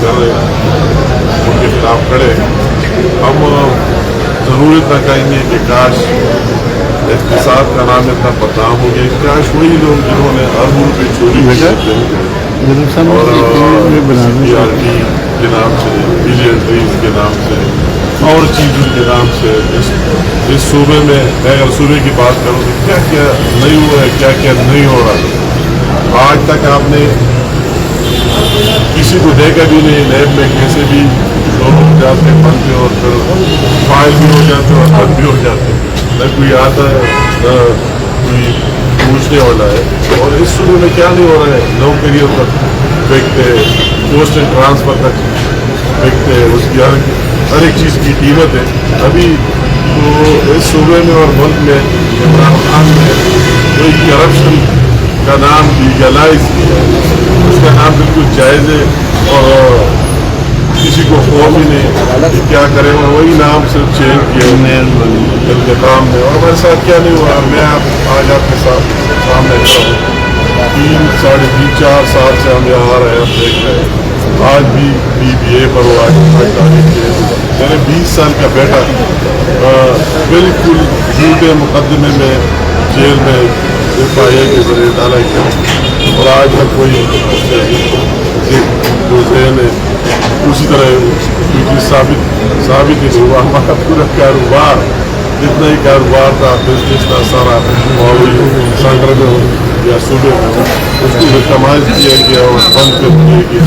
کر رہے ہیں ان کے خلاف کھڑے. ہم ضرور اتنا کہیں گے کہ کاش اقتصاد کا نام اتنا بدنام ہو گیا, کاش وہی لوگ جنہوں نے اربوں روپے چوری اور سیکورٹی کے نام سے, ملٹریز کے نام سے اور چیزوں کے نام سے اس صوبے میں, میں اگر صوبے کی بات کروں تو کیا کیا نہیں ہوا ہے, کیا کیا نہیں ہو رہا. آج تک آپ نے کسی کو دیکھا بھی نہیں نیب میں کیسے بھی لوگ جاتے بنتے اور پھر فائل بھی ہو جاتے اور بند بھی ہو جاتے, نہ کوئی آتا ہے نہ کوئی پوچھنے والا ہے. اور اس صوبے میں کیا نہیں ہو رہا ہے, نوکریوں تک پھینکتے, پوسٹ اینڈ ٹرانسفر تک پھینکتے, اس کی ہر ایک چیز کی قیمت ہے. ابھی تو اس صوبے میں اور ملک میں عمران خان نے کوئی کرپشن کا نام لیگلائز کیا ہے, اس کا نام بالکل جائز ہے اور کسی کو خوف ہی نہیں کہ کیا کرے, اور وہی نام صرف چینج کیا انتقام میں. اور ہمارے ساتھ کیا نہیں ہوا, میں آج آپ کے ساتھ سامنے کھڑا ہوں. 3 ساڑھے 3 4 سال سے ہم یہاں آ رہے ہیں, ہم دیکھ رہے ہیں. آج بھی BBA پر ہوا میرے 20 سال کا بیٹا بالکل جھوٹے مقدمے میں جیل میں FIA کے ذریعے ڈالا گیا, اور آج تک کوئی ذہن ہے اسی طرح کیونکہ ثابت ہی نہیں ہوا. ہمارا پورا کاروبار جتنا ہی کاروبار تھا, بزنس تھا, سارا سینٹر میں ہو یا صوبے میں ہو, اس کو تماز کیا گیا اور بند کر دیا گیا,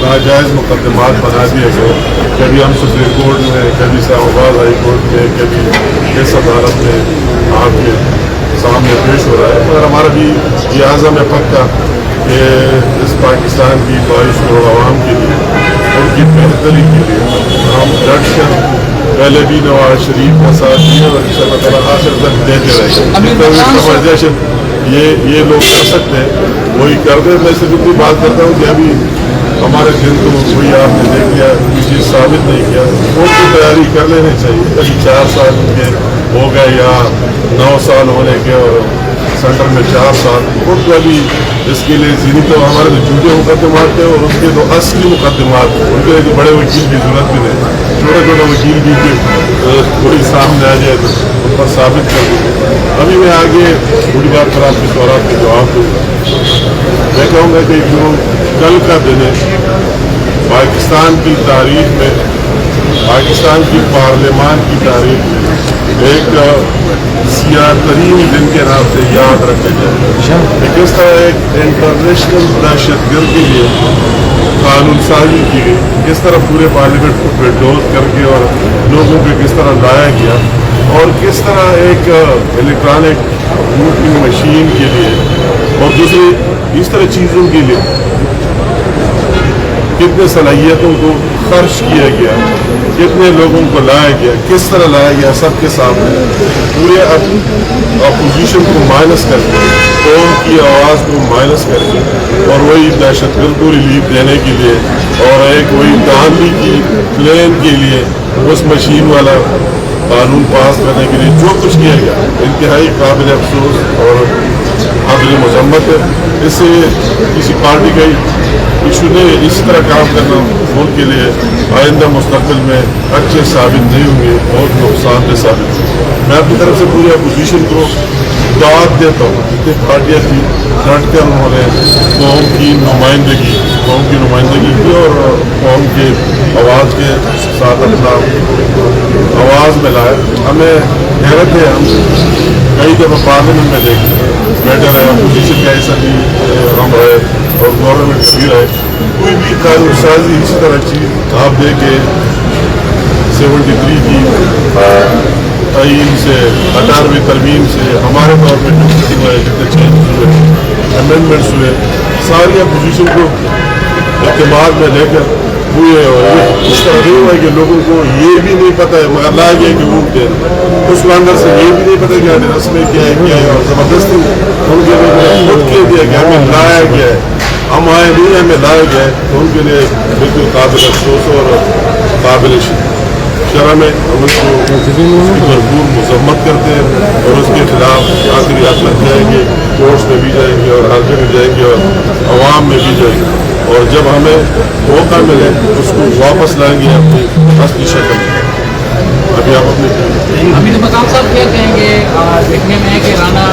ناجائز مقدمات بنا دیا گیا. کبھی ہم سپریم کورٹ میں, کبھی اسلام آباد ہائی کورٹ میں, کبھی اس عدالت میں آپ کے سامنے پیش ہو رہا ہے. مگر ہمارا بھی یہ عزم ہے پکا کہ اس پاکستان کی 22 کروڑ عوام کے لیے, ان کی بہتری کے لیے ہم ڈٹ کر پہلے بھی نواز شریف کا ساتھ دیا اور ان شاء اللہ تعالیٰ آخر تک دیتے رہے گا. یہ لوگ کر سکتے ہیں وہی کر دیں. میں صرف اتنی بات کرتا ہوں کہ ابھی ہمارے دن کو کوئی آپ نے دیکھ لیا, کوئی چیز ثابت نہیں کیا, ان کی تیاری کر لینے چاہیے. ابھی 4 سال کے ہو گئے یا 9 سال ہونے کے, اور سینٹر میں 4 سال, ان کو ابھی اس کے لیے ذہنی تو ہمارے تو جھوٹے مقدمات ہیں, اور اس کے تو اصلی مقدمات ہیں. ان کے لیے بڑے وکیل کی ضرورت بھی نہیں, چھوٹے چھوٹے وکیل بھی کوئی سامنے آ جائے تو ان پر ثابت کر دیں. ابھی میں آگے بڑی بات پر آپ کے سوالات کے جواب دوں. میں کہوں گا کہ جو کل کا دن ہے پاکستان کی تاریخ میں, پاکستان کی پارلیمان کی تاریخ میں ایک سیاہ ترین دن کے نام سے یاد رکھا جائے کہ کس طرح ایک انٹرنیشنل دہشت گرد کے لیے قانون سازی کی گئی, کس طرح پورے پارلیمنٹ کو بلڈوز کر کے اور لوگوں پہ کس طرح لایا گیا, اور کس طرح ایک الیکٹرانک ووٹنگ مشین کے لیے اور دوسری اس طرح چیزوں کے لیے کتنے صلاحیتوں کو خرچ کیا گیا, کتنے لوگوں کو لایا گیا, کس طرح لایا گیا سب کے سامنے, پورے اپوزیشن کو مائنس کر کے, قوم کی آواز کو مائنس کر کے, اور وہی دہشت گرد کو ریلیف دینے کے لیے اور ایک وہی گاندھی کی پلین کے لیے اس مشین والا قانون پاس کرنے کے لیے جو کچھ کیا گیا انتہائی قابل افسوس اور قابل مذمت ہے. اس سے کسی پارٹی کا ایشو نہیں, اس طرح کام کرنا ملک کے لیے آئندہ مستقبل میں اچھے ثابت نہیں ہوں گے, بہت نقصان دہ ثابت ہوں. میں اپنی طرف سے پوری اپوزیشن کو دعوت دیتا ہوں, جتنی پارٹیاں تھیں ڈٹ کر انہوں نے قوم کی نمائندگی کی اور قوم کے آواز کے ساتھ اپنا آواز میں لائے. ہمیں حیرت ہے, ہم کئی دفعہ پارلیمنٹ میں دیکھتے ہیں بیٹھے رہے, اپوزیشن کا ایسا بھی ہم رہے اور گورنمنٹ بھی رہے, کوئی بھی قانون سازی اسی طرح چیز آپ دیکھیں 73 کی تعین سے 18ویں ترمیم سے ہمارے طور پہ جو ہوئے جتنے چینج ہوئے, امینڈمنٹس ہوئے, ساری اپوزیشن کو اعتماد میں لے کر ہوئے. اور اس طرح نہیں ہوا کہ لوگوں کو یہ بھی نہیں پتہ ہے مگر لا گیا کہ ووٹ دے, اس اندر سے یہ بھی نہیں پتہ کہ رسمیں کیا ہے اور زبردستی ان کے لیے خود کہہ دیا کہ ہمیں لایا گیا ہے, ہم آئے نہیں ہمیں لایا گیا ہے. تو ان کے لیے بالکل قابل افسوس اور قابل شرح میں ہم اس کو بھرپور مذمت کرتے ہیں اور اس کے خلاف آخری حد تک جائیں گے، کورٹس میں بھی جائیں گے اور ہر جگہ جائیں گے اور عوام میں بھی جائیں گے، اور جب ہمیں موقع ملے اس کو واپس لائیں گے اپنی اصلی شکل میں۔ ابھی آپ اپنے حمید مقام صاحب کیا کہیں گے؟ دیکھنے میں ہے کہ رانا